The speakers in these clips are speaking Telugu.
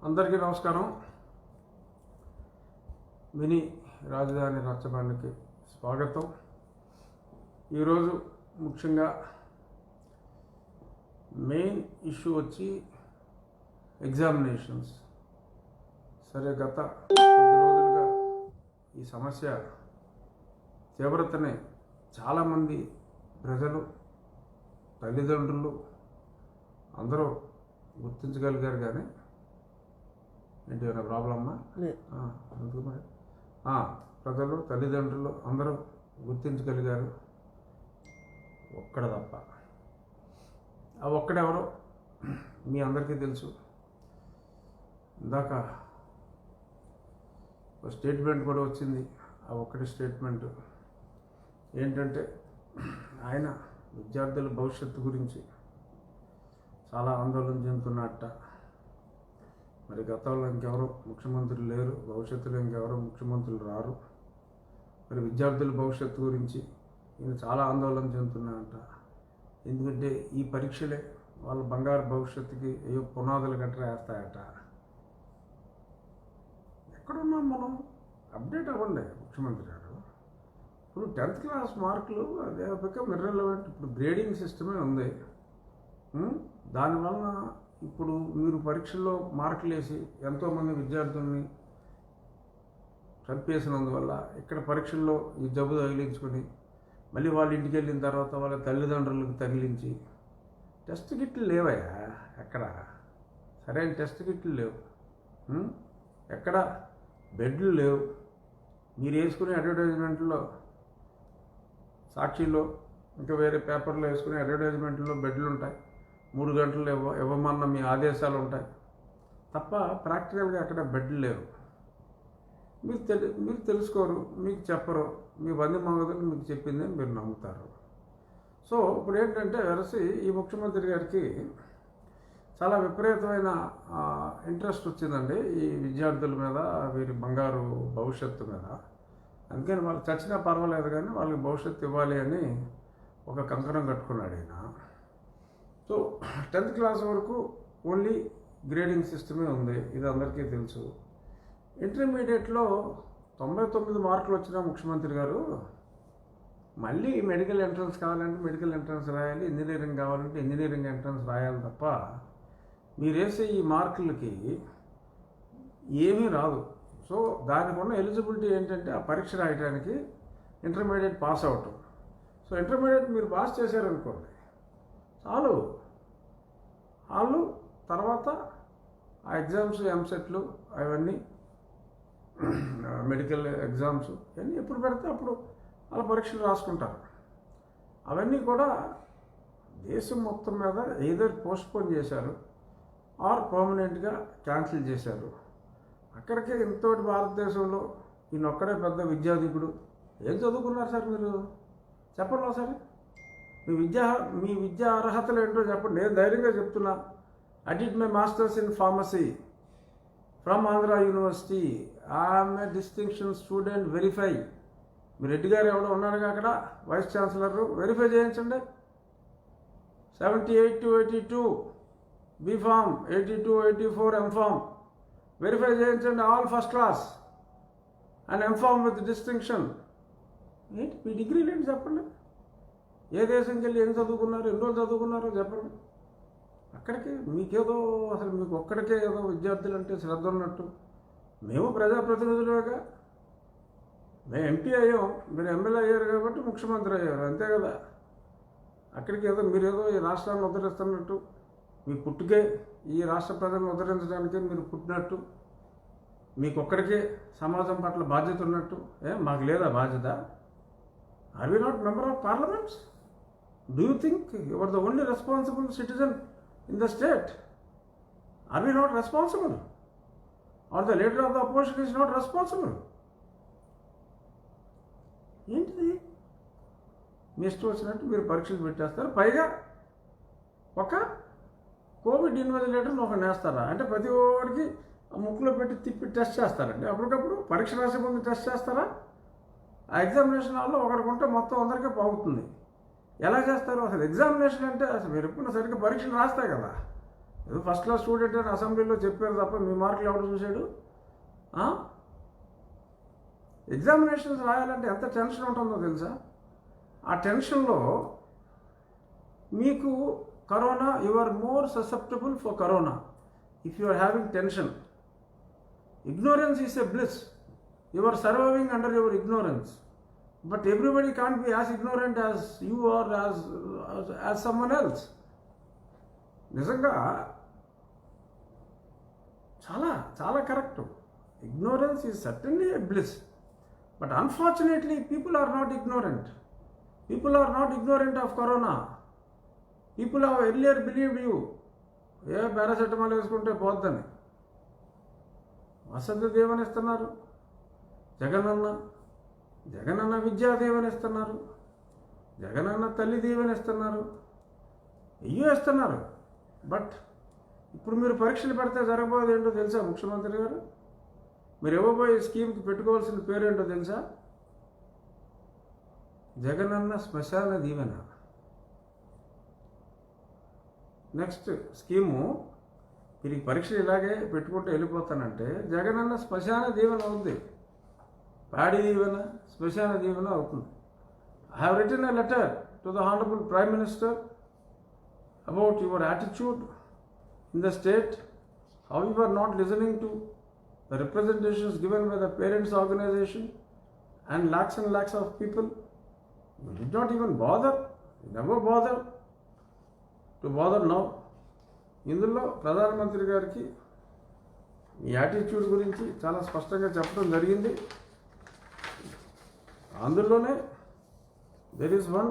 అందరికీ నమస్కారం. మినీ రాజధాని రచ్చబండకి స్వాగతం. ఈరోజు ముఖ్యంగా మెయిన్ ఇష్యూ వచ్చి ఎగ్జామినేషన్స్. సరే, గత కొద్ది రోజులుగా ఈ సమస్య తీవ్రతని చాలామంది ప్రజలు, తల్లిదండ్రులు అందరూ గుర్తించగలిగారు. కానీ ఏంటి ఏమైనా ప్రాబ్లమ్మా? ఎందుకు మరి? ప్రజలు, తల్లిదండ్రులు అందరూ గుర్తించగలిగారు. ఒక్కడ తప్ప. ఆ ఒక్కడెవరో మీ అందరికీ తెలుసు. ఇందాక ఒక స్టేట్మెంట్ కూడా వచ్చింది. ఆ ఒక్కటి స్టేట్మెంట్ ఏంటంటే, ఆయన విద్యార్థుల భవిష్యత్తు గురించి చాలా ఆందోళన చెందుతున్నట్ట. మరి గతంలో ఇంకెవరో ముఖ్యమంత్రులు లేరు, భవిష్యత్తులో ఇంకెవరో ముఖ్యమంత్రులు రారు. మరి విద్యార్థుల భవిష్యత్తు గురించి ఈయన చాలా ఆందోళన చెందుతున్నట్ట. ఎందుకంటే ఈ పరీక్షలే వాళ్ళ బంగారు భవిష్యత్తుకి ఏవో పునాదులు గట్రా వేస్తాయట. ఎక్కడున్నాం మనం? అప్డేట్ అవ్వండి ముఖ్యమంత్రి గారు. ఇప్పుడు 10th క్లాస్ మార్కులు అదే బికమ్ ఇర్రెలవెంట్. ఇప్పుడు గ్రేడింగ్ సిస్టమే ఉంది. దానివలన ఇప్పుడు మీరు పరీక్షల్లో మార్కులు వేసి ఎంతోమంది విద్యార్థుల్ని చంపేసినందువల్ల ఇక్కడ పరీక్షల్లో ఈ జబ్బు తగిలించుకొని మళ్ళీ వాళ్ళ ఇంటికి వెళ్ళిన తర్వాత వాళ్ళ తల్లిదండ్రులకు తగిలించి టెస్ట్ కిట్లు లేవయ్యా. ఎక్కడ సరైన టెస్ట్ కిట్లు లేవు, ఎక్కడ బెడ్లు లేవు. మీరు వేసుకునే అడ్వర్టైజ్మెంట్లో, సాక్షిలో, ఇంకా వేరే పేపర్లో వేసుకునే అడ్వర్టైజ్మెంట్లో బెడ్లు ఉంటాయి. 3 గంటలు ఇవ్వమన్న మీ ఆదేశాలు ఉంటాయి తప్ప ప్రాక్టికల్గా అక్కడ బెడ్లు లేవు. మీరు తెలుసుకోరు, మీకు చెప్పరు. మీ బంధు మగదులు మీకు చెప్పింది మీరు నమ్ముతారు. సో ఇప్పుడు ఏంటంటే, వెరసి ఈ ముఖ్యమంత్రి గారికి చాలా విపరీతమైన ఇంట్రెస్ట్ వచ్చిందండి ఈ విద్యార్థుల మీద, వీరి బంగారు భవిష్యత్తు మీద. అందుకని వాళ్ళు చచ్చినా పర్వాలేదు కానీ వాళ్ళకి భవిష్యత్తు ఇవ్వాలి అని ఒక కంకణం కట్టుకున్నాడు ఈయన. సో 10th క్లాస్ వరకు ఓన్లీ గ్రేడింగ్ సిస్టమే ఉంది, ఇది అందరికీ తెలుసు. ఇంటర్మీడియట్లో 99 మార్కులు వచ్చిన ముఖ్యమంత్రి గారు మళ్ళీ మెడికల్ ఎంట్రన్స్ కావాలంటే మెడికల్ ఎంట్రన్స్ రాయాలి, ఇంజనీరింగ్ కావాలంటే ఇంజనీరింగ్ ఎంట్రన్స్ రాయాలి తప్ప మీరు వేసే ఈ మార్కులకి ఏమీ రాదు. సో దానికి ఉన్న ఎలిజిబిలిటీ ఏంటంటే ఆ పరీక్ష రాయడానికి ఇంటర్మీడియట్ పాస్ అవటం. సో ఇంటర్మీడియట్ మీరు పాస్ చేశారనుకోండి చాలు. వాళ్ళు తర్వాత ఆ ఎగ్జామ్స్, ఎంసెట్లు, అవన్నీ మెడికల్ ఎగ్జామ్స్ ఇవన్నీ ఎప్పుడు పెడితే అప్పుడు వాళ్ళ పరీక్షలు రాసుకుంటారు. అవన్నీ కూడా దేశం మొత్తం మీద ఏదో పోస్ట్పోన్ చేశారు ఆర్ పర్మనెంట్గా క్యాన్సిల్ చేశారు. అక్కడికే ఇంతటి భారతదేశంలో ఈయనొక్కడే పెద్ద విద్యాధికుడు. ఏం చదువుకున్నారు సార్ మీరు? చెప్పండి ఒకసారి. మీ విద్యా అర్హతలు ఏంటో చెప్పండి. నేను ధైర్యంగా చెప్తున్నా. I did my masters in pharmacy from Andhra university. I'm a distinction student. Verify. మీ రెడ్డి గారు ఎవడో ఉన్నాడుగా అక్కడ, వైస్ ఛాన్సలర్, వెరిఫై చేయించండి. 78 to 82 బీఫామ్, 82, 84 ఎంఫామ్ వెరిఫై చేయించండి. All first class and MPharm with distinction. ఏంటి మీ డిగ్రీలు ఏంటి చెప్పండి? ఏ దేశంకి వెళ్ళి ఏం చదువుకున్నారు, ఎన్ని రోజులు చదువుకున్నారో చెప్పండి. అక్కడికి మీకేదో అసలు మీకు ఒక్కడికే ఏదో విద్యార్థులు అంటే శ్రద్ధ ఉన్నట్టు. మేము ప్రజాప్రతినిధులుగా, మేము ఎంపీ అయ్యాం, మీరు ఎమ్మెల్యే అయ్యారు కాబట్టి ముఖ్యమంత్రి అయ్యారు, అంతే కదా. అక్కడికి ఏదో మీరేదో ఈ రాష్ట్రాన్ని ఉద్ధరిస్తున్నట్టు, మీ పుట్టుకే ఈ రాష్ట్ర ప్రజలను ఉద్ధరించడానికి మీరు పుట్టినట్టు, మీకు ఒక్కడికే సమాజం పట్ల బాధ్యత ఉన్నట్టు. మాకు లేదా బాధ్యత? Are we not member of parliaments? Do you think you are the only responsible citizen in the state? Are we not responsible? Or the leader of the opposition is not responsible? ఏంటిది? మీ ఇష్టం వచ్చినట్టు మీరు పరీక్షలు పెట్టేస్తారు. పైగా ఒక కోవిడ్ ఇన్వెజిలేటర్ని ఒక నేస్తారా అంటే ప్రతి ఒక్కరికి ముక్కులో పెట్టి తిప్పి టెస్ట్ చేస్తారండి. అప్పటికప్పుడు పరీక్ష రాసే ముందు టెస్ట్ చేస్తారా? ఆ ఎగ్జామినేషన్ హాల్లో ఒకరికి ఉంటే మొత్తం అందరికీ పాగుతుంది. ఎలా చేస్తారు అసలు? ఎగ్జామినేషన్ అంటే అసలు మీరు ఎప్పుడు సరిగ్గా పరీక్షలు రాస్తాయి కదా. ఏదో ఫస్ట్ క్లాస్ స్టూడెంట్ అని అసెంబ్లీలో చెప్పారు తప్ప మీ మార్కులు ఎవడు చూశాడు? ఎగ్జామినేషన్స్ రాయాలంటే ఎంత టెన్షన్ ఉంటుందో తెలుసా? ఆ టెన్షన్లో మీకు corona, you are more susceptible for corona if you are having tension. Ignorance is a bliss. You are surviving under your ignorance. But everybody can't be as ignorant as you or as someone else. నిజంగా చాలా చాలా correct. Ignorance is certainly a bliss. But unfortunately, people are not ignorant. People are not ignorant of corona. People have earlier believed you. Paracetamol వేసుకుంటే పోద్దని. వసతి దీవెనిస్తున్నారు జగనన్న విద్యా దీవెనిస్తున్నారు, జగనన్న తల్లి దీవెనిస్తున్నారు, ఇస్తున్నారు. బట్ ఇప్పుడు మీరు పరీక్షలు పెడితే జరగబోయేది ఏంటో తెలుసా ముఖ్యమంత్రి గారు? మీరు ఇవ్వబోయే స్కీమ్కి పెట్టుకోవాల్సిన పేరేంటో తెలుసా? జగనన్న శ్మశాన దీవెన. నెక్స్ట్ స్కీము వీరికి పరీక్షలు ఇలాగే పెట్టుకుంటూ వెళ్ళిపోతానంటే జగనన్న శ్మశాన దీవెన అవుతుంది. పాడి దీవెన, శ్మశాన దీవెన అవుతుంది. I have written a letter to the honourable prime minister about your attitude in the state, how you are not listening to the representations given by the parents organisation and lakhs of people. You did not even bother. You never bothered to bother now. ఇందులో ప్రధానమంత్రి గారికి ఈ యాటిట్యూడ్ గురించి చాలా స్పష్టంగా చెప్పడం జరిగింది. అందులోనే there is one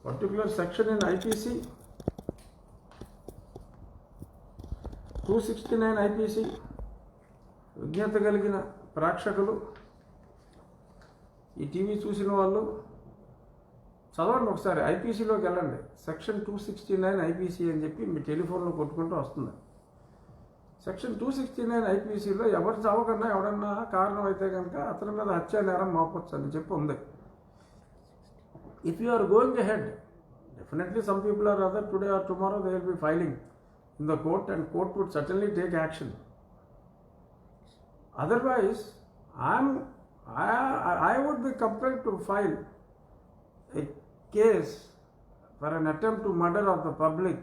particular section in IPC 269 IPC. విజ్ఞత కలిగిన ప్రేక్షకులు, ఈ టీవీ చూసిన వాళ్ళు చదవండి ఒకసారి, ఐపీసీలోకి వెళ్ళండి. సెక్షన్ 269 ఐపీసీ అని చెప్పి మీ టెలిఫోన్లో కొట్టుకుంటూ వస్తుంది. సెక్షన్ 269 ఐపీసీలో ఎవరు చావకన్నా ఎవడన్నా కారణం అయితే కనుక అతని మీద హత్యా నేరం మోపొచ్చు అని చెప్పి ఉంది. If you are going ahead, definitely some people are other today or tomorrow they will be filing in the court and court would certainly take action. Otherwise I would be compelled to file a case for an attempt to murder of the public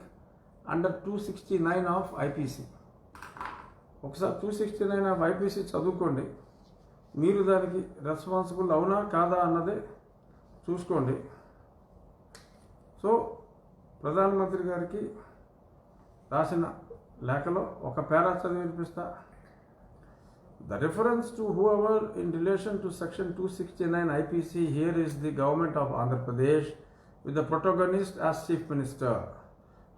under 269 of IPC. ఒకసారి 269 ఆఫ్ ఐపీసీ చదువుకోండి, మీరు దానికి రెస్పాన్సిబుల్ అవునా కాదా అన్నదే చూసుకోండి. సో ప్రధానమంత్రి గారికి రాసిన లేఖలో ఒక పేరా చదివి వినిపిస్తా. The reference to whoever in relation to section 269 IPC here is the government of Andhra Pradesh with the protagonist as chief minister.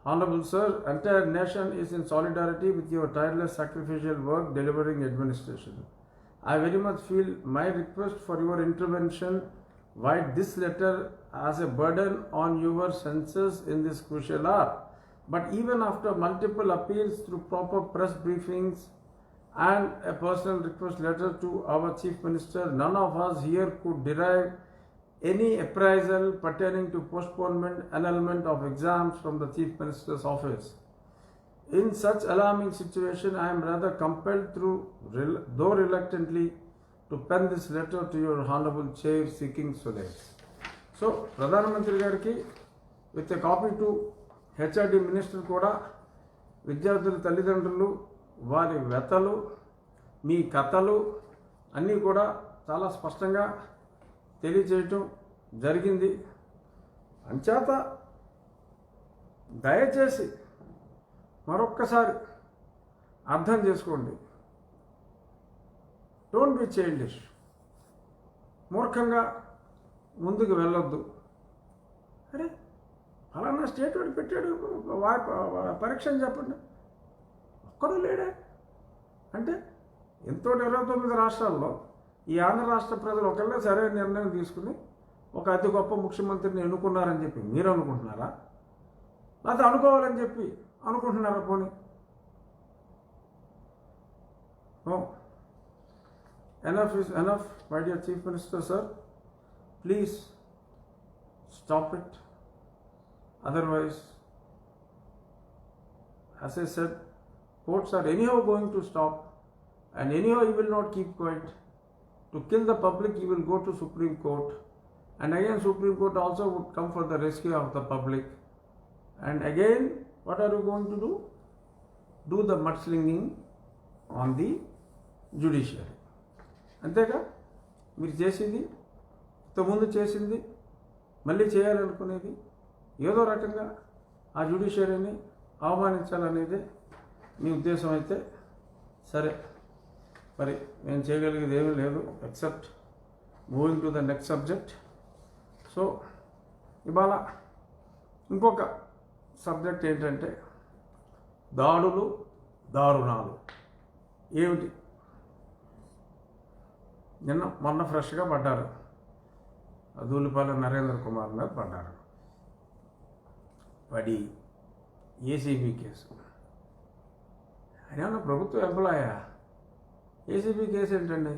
Honorable sir, entire nation is in solidarity with your tireless sacrificial work delivering administration. I very much feel my request for your intervention write this letter as a burden on your senses in this crucial hour. But even after multiple appeals through proper press briefings and a personal request letter to our Chief Minister, none of us here could derive any appraisal pertaining to postponement, annulment of exams from the Chief Minister's office. In such alarming situation, I am rather compelled though reluctantly, to pen this letter to your Honorable Chair seeking solace. So, Pradhan Mantri Gariki, with a copy to HRD Minister Koda, విద్యార్థుల తల్లిదండ్రులు, వారి వ్యతలు, మీ కథలు అన్నీ కూడా చాలా స్పష్టంగా తెలియజేయటం జరిగింది. అంచేత దయచేసి మరొక్కసారి అర్థం చేసుకోండి. Don't be childish. మూర్ఖంగా ముందుకు వెళ్ళొద్దు. అరే ఫలానా స్టేట్ వాడు పెట్టాడు పరీక్షని చెప్పండి, ఒక్కడూ లేడే అంటే ఎంతో 29 రాష్ట్రాల్లో ఈ ఆంధ్ర రాష్ట్ర ప్రజలు ఒకళ్ళే సరైన నిర్ణయం తీసుకుని ఒక అతి గొప్ప ముఖ్యమంత్రిని ఎన్నుకున్నారని చెప్పి మీరు అనుకుంటున్నారా? లేకపోతే అనుకోవాలని చెప్పి అనుకుంటున్నారా? పోనీ enough is enough, my dear Chief Minister sir. Please stop it. Otherwise as I said, courts are anyhow going to stop, and anyhow you will not keep quiet. To kill the public, you will go to Supreme Court, and again Supreme Court also would come for the rescue of the public. And again, what are you going to do? Do the mudslinging on the judiciary. అంతేగా మీరు చేసింది, ఇంతకుముందు చేసింది, మళ్ళీ చేయాలనుకునేది, ఏదో రకంగా ఆ జ్యుడిషియరీని అవమానించాలనేదే మీ ఉద్దేశం అయితే సరే, మరి నేను చేయగలిగేది ఏమీ లేదు except moving to the next subject. So ఇవాళ ఇంకొక సబ్జెక్ట్ ఏంటంటే దాడులు, దారుణాలు ఏమిటి. మొన్న ఫ్రెష్గా పడ్డారు, దూలిపాలెం నరేంద్ర కుమార్ మీద పడ్డారు. పడి ఏసీబీ కేసు, ఆయన ప్రభుత్వ ఎంప్లాయా? ఏసీబీ కేసు ఏంటండి?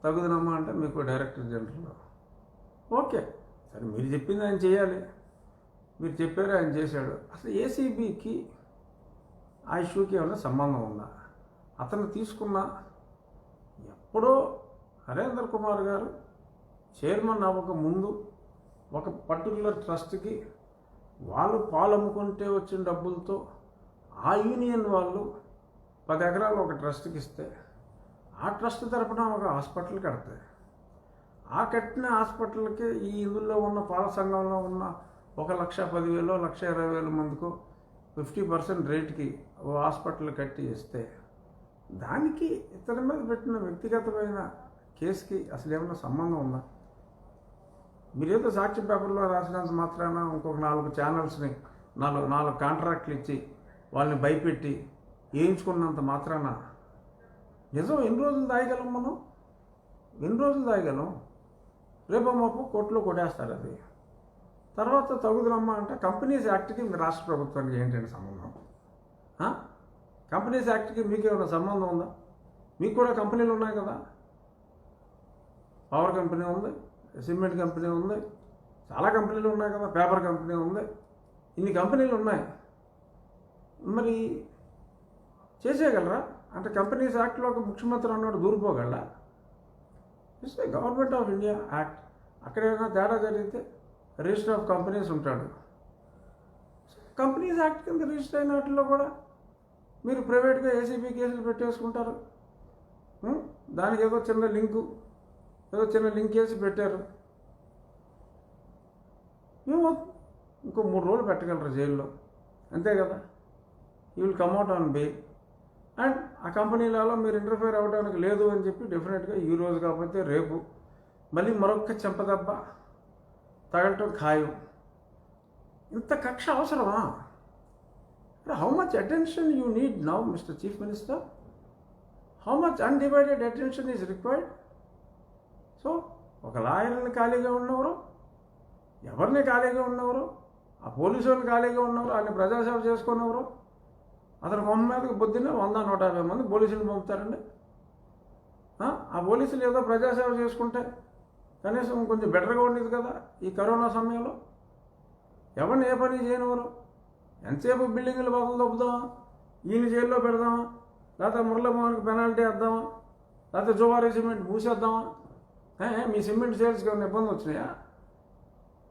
తగుదనమ్మా అంటే మీకు డైరెక్టర్ జనరల్. ఓకే సరే, మీరు చెప్పింది ఆయన చేయాలి, మీరు చెప్పారు, ఆయన చేశాడు. అసలు ఏసీబీకి ఆ ఇష్యూకి ఏమైనా సంబంధం ఉందా? అతను తీసుకున్న ఎప్పుడో నరేంద్ర కుమార్ గారు చైర్మన్ అవ్వక ముందు ఒక పర్టికులర్ ట్రస్ట్కి వాళ్ళు పాలు అమ్ముకుంటే వచ్చిన డబ్బులతో ఆ యూనియన్ వాళ్ళు 10 ఎకరాలు ఒక ట్రస్ట్కి ఇస్తే ఆ ట్రస్ట్ తరపున ఒక హాస్పిటల్ కడతాయి. ఆ కట్టిన హాస్పిటల్కి ఈ ఇందులో ఉన్న పాల సంఘంలో ఉన్న 1,10,000 1,20,000 మందికి 50% రేటుకి ఓ హాస్పిటల్ కట్టి ఇస్తే దానికి ఇతని మీద పెట్టిన వ్యక్తిగతమైన కేసుకి అసలు ఏమైనా సంబంధం ఉందా? మీరేదో సాక్షి పేపర్లో రాసినంత మాత్రాన ఇంకొక 4 ఛానల్స్ని 4 కాంట్రాక్ట్లు ఇచ్చి వాళ్ళని భయపెట్టి వేయించుకున్నంత మాత్రాన నిజం ఎన్ని రోజులు దాయగలం మనం? ఎన్ని రోజులు దాయగలం? రేపు మాపు కోర్టులో కొట్టేస్తారు అది. తర్వాత తగుదరమ్మా అంటే కంపెనీస్ యాక్ట్కి మీ రాష్ట్ర ప్రభుత్వానికి ఏంటంటే సంబంధం? కంపెనీస్ యాక్ట్కి మీకు ఏమైనా సంబంధం ఉందా? మీకు కూడా కంపెనీలు ఉన్నాయి కదా, పవర్ కంపెనీ ఉంది, సిమెంట్ కంపెనీ ఉంది, చాలా కంపెనీలు ఉన్నాయి కదా, పేపర్ కంపెనీ ఉంది, ఇన్ని కంపెనీలు ఉన్నాయి. మరి చేసేయగలరా? అంటే కంపెనీస్ యాక్ట్లో ఒక ముఖ్యమంత్రి అన్నాడు దూరిపోగలరా? It's government of India act. అక్కడ ఏదైనా తేడా జరిగితే రిజిస్టర్ ఆఫ్ కంపెనీస్ ఉంటాడు. కంపెనీస్ యాక్ట్ కింద రిజిస్టర్ అయిన వాటిలో కూడా మీరు ప్రైవేట్గా ఏసీబీ కేసులు పెట్టేసుకుంటారు. దానికి ఏదో చిన్న లింక్ వేసి పెట్టారు. మేము ఇంకో 3 రోజులు పెట్టగలరు జైల్లో, అంతే కదా. You will come out on bail. And ఆ కంపెనీలలో మీరు ఇంటర్ఫేర్ అవ్వడానికి లేదు అని చెప్పి డెఫినెట్గా ఈ రోజు కాకపోతే రేపు మళ్ళీ మరొక చెంపదెబ్బ తగలటం ఖాయం. ఇంత కక్ష అవసరమా? How much attention you need now mister chief minister? How much undivided attention is required? So ఒక లాయర్ని ఖాళీగా ఉన్నవారు, ఎవరిని ఖాళీగా ఉన్నవారు, ఆ పోలీసు వాళ్ళు ఖాళీగా ఉన్నవారు, ఆయన ప్రజాసేవ చేసుకున్నవారు, అతను కొమ్మ మీదకి పొద్దున్నే 100-150 మంది పోలీసులు పంపుతారండి. ఆ పోలీసులు ఏదో ప్రజాసేవ చేసుకుంటే కనీసం కొంచెం బెటర్గా ఉండేది కదా ఈ కరోనా సమయంలో. ఎవరిని ఏ పని చేయనివారు? ఎంతసేపు బిల్డింగ్లు బదులు తప్పుదామా, ఈయన జైల్లో పెడదామా, లేకపోతే మురళీమోహన్కి పెనాల్టీ వేద్దామా, లేకపోతే జోవారీ సిమెంట్ మూసేద్దామా? మీ సిమెంట్ సేల్స్కి ఏమైనా ఇబ్బంది వచ్చినాయా?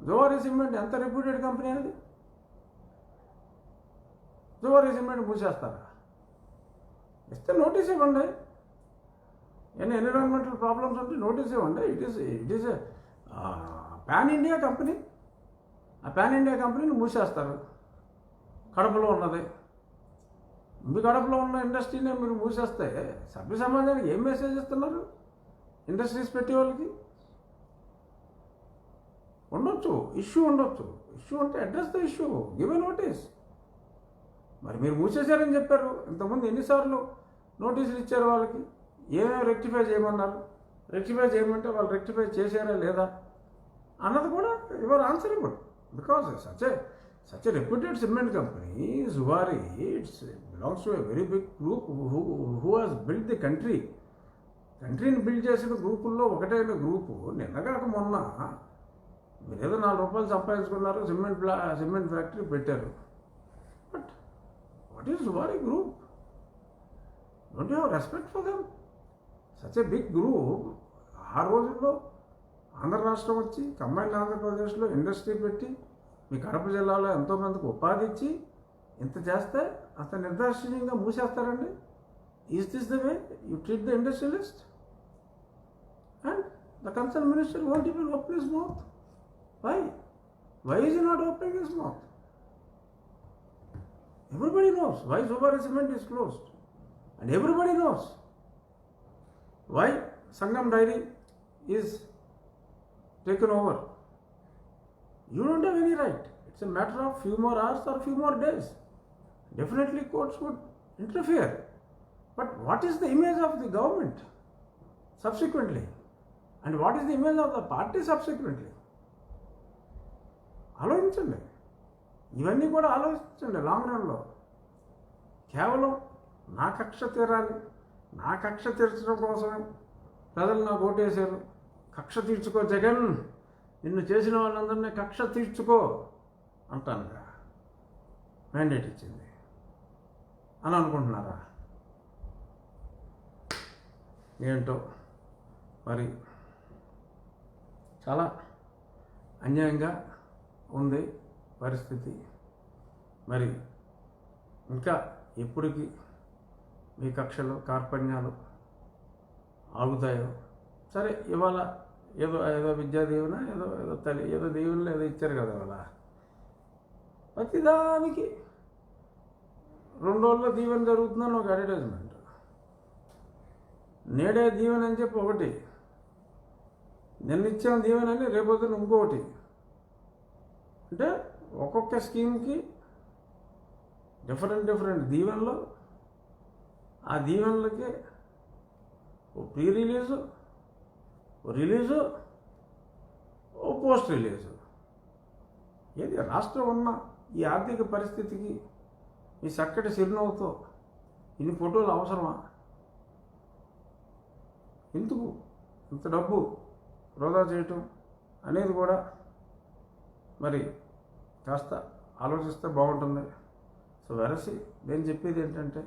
జోవారీ సిమెంట్ ఎంత రెప్యూటెడ్ కంపెనీ అది. జోవారీ సిమెంట్ మూసేస్తారా? ఇస్తే నోటీస్ ఇవ్వండి. ఎన్విరాన్మెంటల్ ప్రాబ్లమ్స్ ఉంటే నోటీస్ ఇవ్వండి. It is pan India company. ఆ పాన్ ఇండియా కంపెనీని మూసేస్తారు. కడపలో ఉన్నది, మీ కడపలో ఉన్న ఇండస్ట్రీనే మీరు మూసేస్తే సభ్య సమాజానికి ఏం మెసేజ్ ఇస్తున్నారు? ఇండస్ట్రీస్ పెట్టే వాళ్ళకి ఉండొచ్చు, ఇష్యూ ఉండొచ్చు. ఇష్యూ అంటే address the issue, give a notice. మరి మీరు మూసేశారని చెప్పారు. ఇంతకుముందు ఎన్నిసార్లు నోటీసులు ఇచ్చారు వాళ్ళకి? ఏమేమి రెక్టిఫై చేయమన్నారు? రెక్టిఫై చేయమంటే వాళ్ళు రెక్టిఫై చేశారా లేదా అన్నది కూడా your answerable. Because such a reputed cement company, Zuari, it belongs to a very big group who has built the country. కంట్రీని బిల్డ్ చేసిన గ్రూపుల్లో ఒకటైన గ్రూపు నిన్నగాక మొన్న మీరు ఏదో 4 రూపాయలు సంపాదించుకున్నారు, సిమెంట్ ఫ్యాక్టరీ పెట్టారు. But what is Zuari group? Don't you have respect for them? Such a big group. ఆ రోజుల్లో ఆంధ్ర రాష్ట్రం వచ్చి కంబైన్డ్ ఆంధ్రప్రదేశ్లో ఇండస్ట్రీ పెట్టి మీ కడప జిల్లాలో ఎంతోమందికి ఉపాధి ఇచ్చి ఇంత చేస్తే అంత నిర్దాక్షిణ్యంగా మూసేస్తారండి? Is this the way you treat the industrialist? And the concern minister won't even open his mouth. Why? Why is he not opening his mouth? Everybody knows why Zubari Cement is closed. And everybody knows why Sangam Dairy is taken over. You don't have any right. It's a matter of few more hours or few more days. Definitely courts would interfere. But what is the image of the government subsequently? And what is the image of the party subsequently? ఆలోచించండి, ఇవన్నీ కూడా ఆలోచించండి. లాంగ్ రన్లో కేవలం నా కక్ష తీరాలి, నా కక్ష తీర్చడం కోసమే ప్రజలు నాకు ఓటేశారు, కక్ష తీర్చుకో జగన్, నిన్ను చేసిన వాళ్ళందరినీ కక్ష తీర్చుకో అంటానుగా మ్యాండేట్ ఇచ్చింది అని అనుకుంటున్నారా? ఏంటో మరి చాలా అన్యాయంగా ఉంది పరిస్థితి. మరి ఇంకా ఎప్పటికీ మీ కక్షలు కార్పణ్యాలు ఆగుతాయో? సరే, ఇవాళ ఏదో విద్యా దీవెన, ఏదో తల్లి ఏదో దీవెనలు ఏదో ఇచ్చారు కదా ఇవాళ. ప్రతిదానికి 2 రోజుల్లో దీవెన జరుగుతుందని ఒక అడ్వర్టైజ్మెంట్, నేడే దీవెన అని చెప్పి ఒకటి, నిన్న ఇచ్చాం దీవెన అని రేపొద్దున ఇంకొకటి. అంటే ఒక్కొక్క స్కీమ్కి డిఫరెంట్ దీవెనలు. ఆ దీవెనలకి ఓ ప్రీ రిలీజు, ఓ రిలీజు, ఓ పోస్ట్ రిలీజు. ఏది రాష్ట్రం ఉన్న ఈ ఆర్థిక పరిస్థితికి ఈ చక్కటి చిరునవ్వుతో ఇన్ని ఫోటోలు అవసరమా? ఎందుకు ఇంత డబ్బు వృధా చేయటం అనేది కూడా మరి కాస్త ఆలోచిస్తే బాగుంటుంది. సో వెరసి నేను చెప్పేది ఏంటంటే,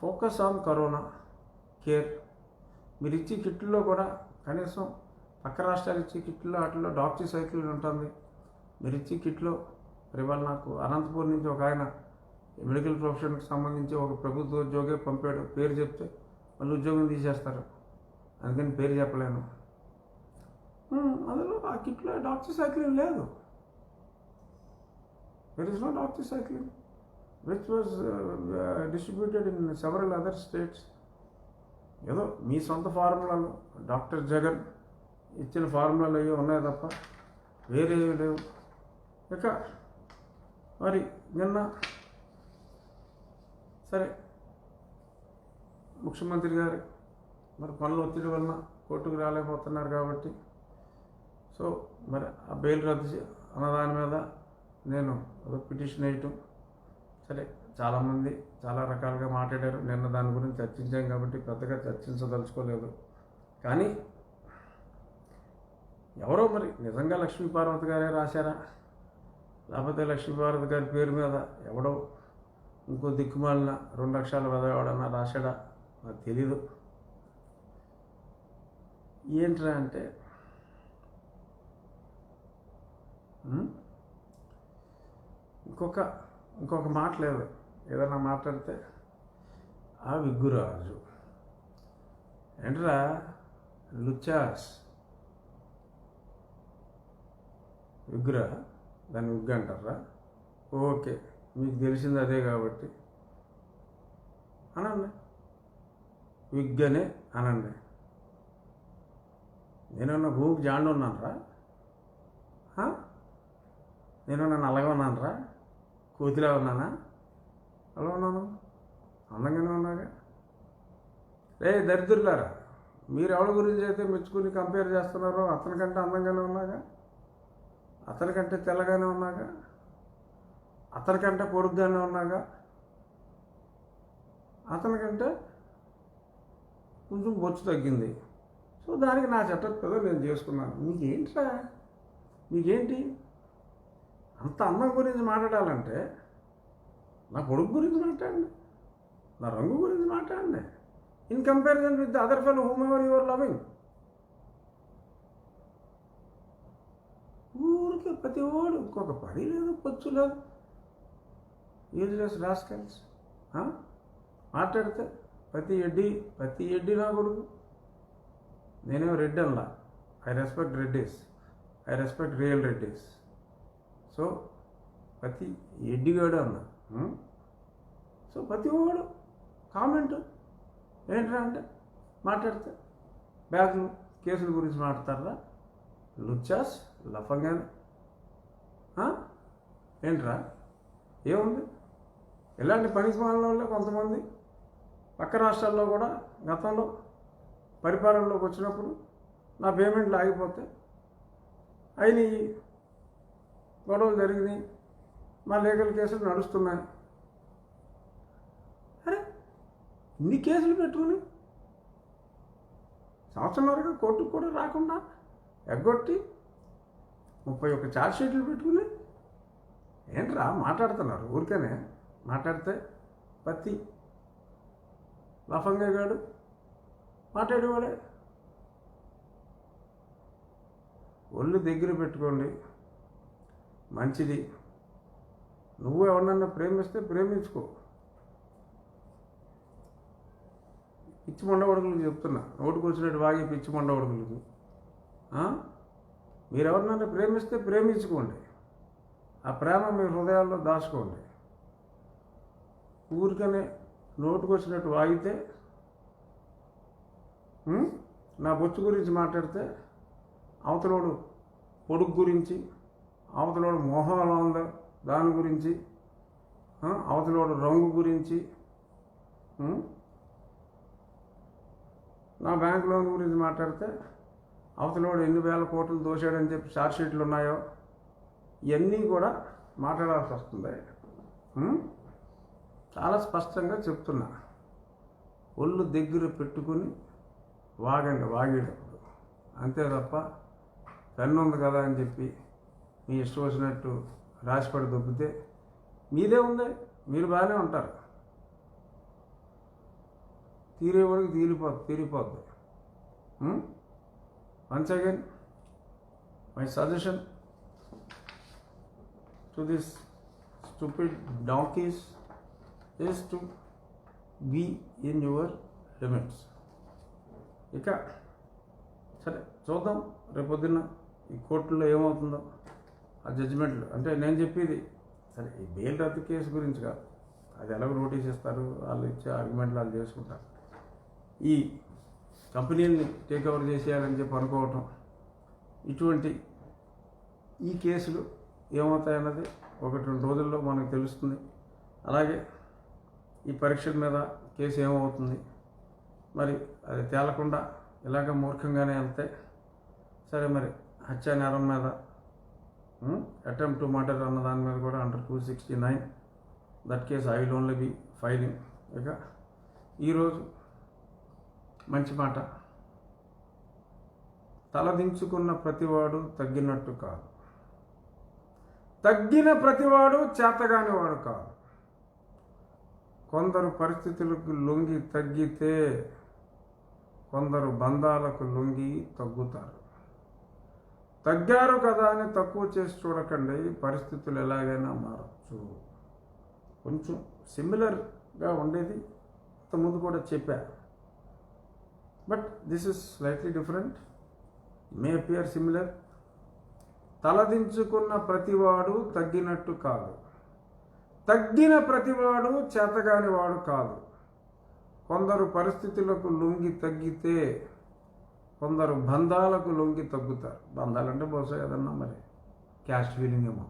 ఫోకస్ ఆన్ కరోనా కేర్. మీరు ఇచ్చే కిట్లో కూడా కనీసం పక్క రాష్ట్రాలు ఇచ్చే కిట్లో వాటిల్లో డాక్టర్ సైకిల్ ఉంటుంది. మీరు ఇచ్చే కిట్లో ఇవాళ నాకు అనంతపూర్ నుంచి ఒక ఆయన మెడికల్ ప్రొఫెషన్కి సంబంధించి ఒక ప్రభుత్వ ఉద్యోగే పంపాడు. పేరు చెప్తే వాళ్ళు ఉద్యోగం తీసేస్తారు, అందుకని పేరు చెప్పలేను. అందులో ఆ కిట్లో డాక్టర్ సైకిల్ లేదు. There is no doctor cycle which was distributed in several other states. ఏదో మీ సొంత ఫార్ములాలు, డాక్టర్ జగన్ ఇచ్చిన ఫార్ములాలు అవి ఉన్నాయి తప్ప వేరే లేవు. ఇక మరి నిన్న సరే ముఖ్యమంత్రి గారు మరి పనుల ఒత్తిడి వలన కోర్టుకు రాలేకపోతున్నారు కాబట్టి, సో మరి ఆ బెయిల్ రద్దు అన్నదాని మీద నేను ఒక పిటిషన్ వేయటం. సరే, చాలామంది చాలా రకాలుగా మాట్లాడారు. నిన్న దాని గురించి చర్చించాం కాబట్టి పెద్దగా చర్చించదలుచుకోలేదు. కానీ ఎవరో మరి నిజంగా లక్ష్మీపార్వతి గారే రాశారా, లేకపోతే లక్ష్మీపార్వతి గారి పేరు మీద ఎవడో ఇంకో దిక్కుమాలిన 2 లక్షల ఎవడన్నా రాశాడా నాకు తెలీదు. ఏంట్రా అంటే ఇంకొక మాట లేదు. ఏదన్నా మాట్లాడితే ఆ విగ్గురాజు ఏంట్రా లుచాస్ విగ్గురా, దాన్ని విగ్గు అంటారా? ఓకే, మీకు తెలిసింది అదే కాబట్టి అనండి, విగ్గనే అనండి. నేనన్నా భూమికి జాండు ఉన్నానరా? నేనన్నా నల్లగా ఉన్నానరా? కోతిలా ఉన్నానా? అలా ఉన్నాను, అందంగానే ఉన్నాగా. దరిద్రులారా, మీరు ఎవరి గురించి అయితే మెచ్చుకుని కంపేర్ చేస్తున్నారో అతనికంటే అందంగానే ఉన్నాగా, అతనికంటే తెల్లగానే ఉన్నాగా, అతనికంటే పొడుగ్గానే ఉన్నాగా, అతనికంటే కొంచెం బొచ్చు తగ్గింది. సో దానికి నా చట్టం నేను చేసుకున్నాను. మీకేంట్రా, మీకేంటి అంత అందం గురించి మాట్లాడాలంటే నా పొడుగు గురించి మాట్లాడండి, నా రంగు గురించి మాట్లాడండి. In comparison with the other fellow whom ever your loving. ఊరికే ప్రతి వాడు ఇంకొక పని లేదు, పొచ్చు లేదు, యూజ్లెస్ రాస్కల్స్. మాట్లాడితే ప్రతి ఎడ్డి నా కొడుకు. నేనేమో రెడ్డి అలా. I respect Reddys, I respect real Reddys. So ప్రతి ఎడ్డిగాడు అన్నా. సో ప్రతి వాడు కామెంట్ ఏంట్రా అంటే మాట్లాడితే బ్యాగులు కేసుల గురించి మాట్లాడతారా? లుచ్చాస్ లఫంగానే ఏంట్రా? ఏముంది? ఇలాంటి పనికిమాలిన కొంతమంది పక్క రాష్ట్రాల్లో కూడా గతంలో పరిపాలనలోకి వచ్చినప్పుడు నా పేమెంట్లు ఆగిపోతే అయినాయి, గొడవలు జరిగినాయి, మా లీగల్ కేసులు నడుస్తున్నాయి. అరే ఇన్ని కేసులు పెట్టుకుని సంవత్సరంన్నరగా కోర్టుకు కూడా రాకుండా ఎగ్గొట్టి 31 ఛార్జ్షీట్లు పెట్టుకుని ఏంట్రా మాట్లాడుతున్నారు? ఊరికనే మాట్లాడితే పత్తి లఫంగా గాడు మాట్లాడేవాడే. ఒళ్ళు దగ్గర పెట్టుకోండి, మంచిది. నువ్వు ఎవరినన్నా ప్రేమిస్తే ప్రేమించుకో. పిచ్చి మొండవడుగులకు చెప్తున్నా, నోటికి వచ్చినట్టు వాగి పిచ్చి మొండవడుగులకు. మీరు ఎవరినన్నా ప్రేమిస్తే ప్రేమించుకోండి, ఆ ప్రేమ మీ హృదయాల్లో దాచుకోండి. ఊరికనే నోటికి వచ్చినట్టు వాగితే, నా బొచ్చు గురించి మాట్లాడితే అవతలోడు పొడుగు గురించి, అవతలోడు మోహంలో ఉందో దాని గురించి, అవతలోడు రంగు గురించి, నా బ్యాంక్ లోన్ గురించి మాట్లాడితే అవతలోడు ఎన్ని వేల కోట్లు దోశాడని చెప్పి ఛార్జ్షీట్లు ఉన్నాయో ఇవన్నీ కూడా మాట్లాడాల్సి వస్తుంది. చాలా స్పష్టంగా చెప్తున్నా, ఒళ్ళు దగ్గర పెట్టుకుని వాగండి వాగేటప్పుడు. అంతే తప్ప పెన్ను ఉంది కదా అని చెప్పి మీ ఇష్టం వచ్చినట్టు రాసిపడి దొబ్బితే మీదే ఉంది, మీరు బాగానే ఉంటారు. తీరే వరకు తీరిపోద్ది. Once again my suggestion to this stupid donkeys is to be in your limits. ఇక సరే చూద్దాం రేపొద్దున్న ఈ కోర్టులో ఏమవుతుందో, ఆ జడ్జిమెంట్లు. అంటే నేను చెప్పేది సరే ఈ బెయిల్ రద్దు కేసు గురించి కాదు, అది ఎలాగో నోటీస్ ఇస్తారు, వాళ్ళు ఇచ్చే ఆర్గ్యుమెంట్లు వాళ్ళు చేసుకుంటారు. ఈ కంపెనీలని టేక్ ఓవర్ చేసేయాలని చెప్పి అనుకోవటం, ఇటువంటి ఈ కేసులు ఏమవుతాయన్నది 1-2 రోజుల్లో మనకు తెలుస్తుంది. అలాగే ఈ పరీక్షల మీద కేసు ఏమవుతుంది మరి, అది తేలకుండా ఇలాగ మూర్ఖంగానే వెళ్తే సరే. మరి హత్యా నేరం మీద అటెంప్ట్ టు మర్డర్ అన్న దాని మీద కూడా under 269 that case I will only be filing. ఇక ఈరోజు మంచి మాట, తలదించుకున్న ప్రతివాడు తగ్గినట్టు కాదు, తగ్గిన ప్రతివాడు చేతగానివాడు కాదు. కొందరు పరిస్థితులకు లొంగి తగ్గితే కొందరు బంధాలకు లొంగి తగ్గుతారు. తగ్గారు కదా అని తక్కువ చేసి చూడకండి, పరిస్థితులు ఎలాగైనా మారచ్చు. కొంచెం సిమిలర్గా ఉండేది ఇంతకుముందు కూడా చెప్పా, but this is slightly different, may appear similar. తలదించుకున్న ప్రతివాడు తగ్గినట్టు కాదు, తగ్గిన ప్రతివాడు చేతగాని వాడు కాదు. కొందరు పరిస్థితులకు లొంగి తగ్గితే కొందరు బంధాలకు లొంగి తగ్గుతారు. బంధాలంటే బహుశా ఏదన్నా మరి క్యాస్ట్ ఫీలింగ్ ఏమో.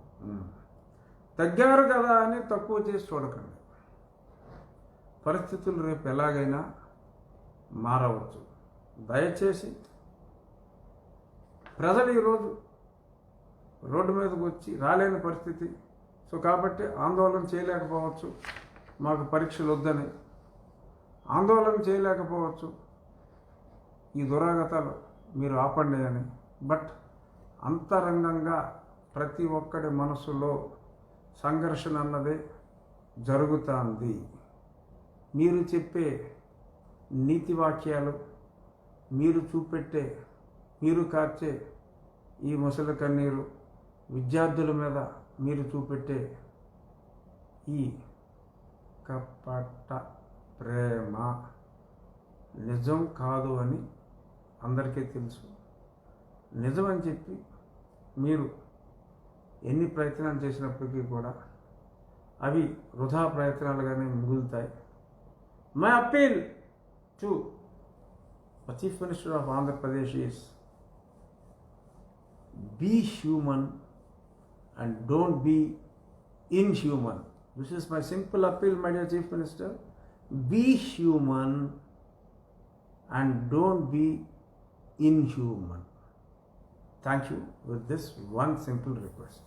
తగ్గారు కదా అని తక్కువ చేసి చూడకండి, పరిస్థితులు రేపు ఎలాగైనా మారవచ్చు. దయచేసి ప్రజలు ఈరోజు రోడ్డు మీదకి వచ్చి రాలేని పరిస్థితి. సో కాబట్టి ఆందోళన చేయలేకపోవచ్చు, మాకు పరీక్షలు వద్దని ఆందోళన చేయలేకపోవచ్చు, ఈ దురాగతాలు మీరు ఆపండి అని. బట్ అంతరంగంగా ప్రతి ఒక్కడి మనసులో సంఘర్షణ అన్నదే జరుగుతుంది. మీరు చెప్పే నీతి వాక్యాలు, మీరు చూపెట్టే, మీరు కార్చే ఈ ముసలి కన్నీరు, విద్యార్థుల మీద మీరు చూపెట్టే ఈ కపట ప్రేమ నిజం కాదు అని అందరికీ తెలుసు. నిజం అని చెప్పి మీరు ఎన్ని ప్రయత్నాలు చేసినప్పటికీ కూడా అవి వృధా ప్రయత్నాలుగానే మిగులుతాయి. My appeal to the Chief Minister of Andhra Pradesh is be human and don't be inhuman. This is my simple appeal, my dear Chief Minister. Be human and don't be inhuman. Thank you with this one simple request.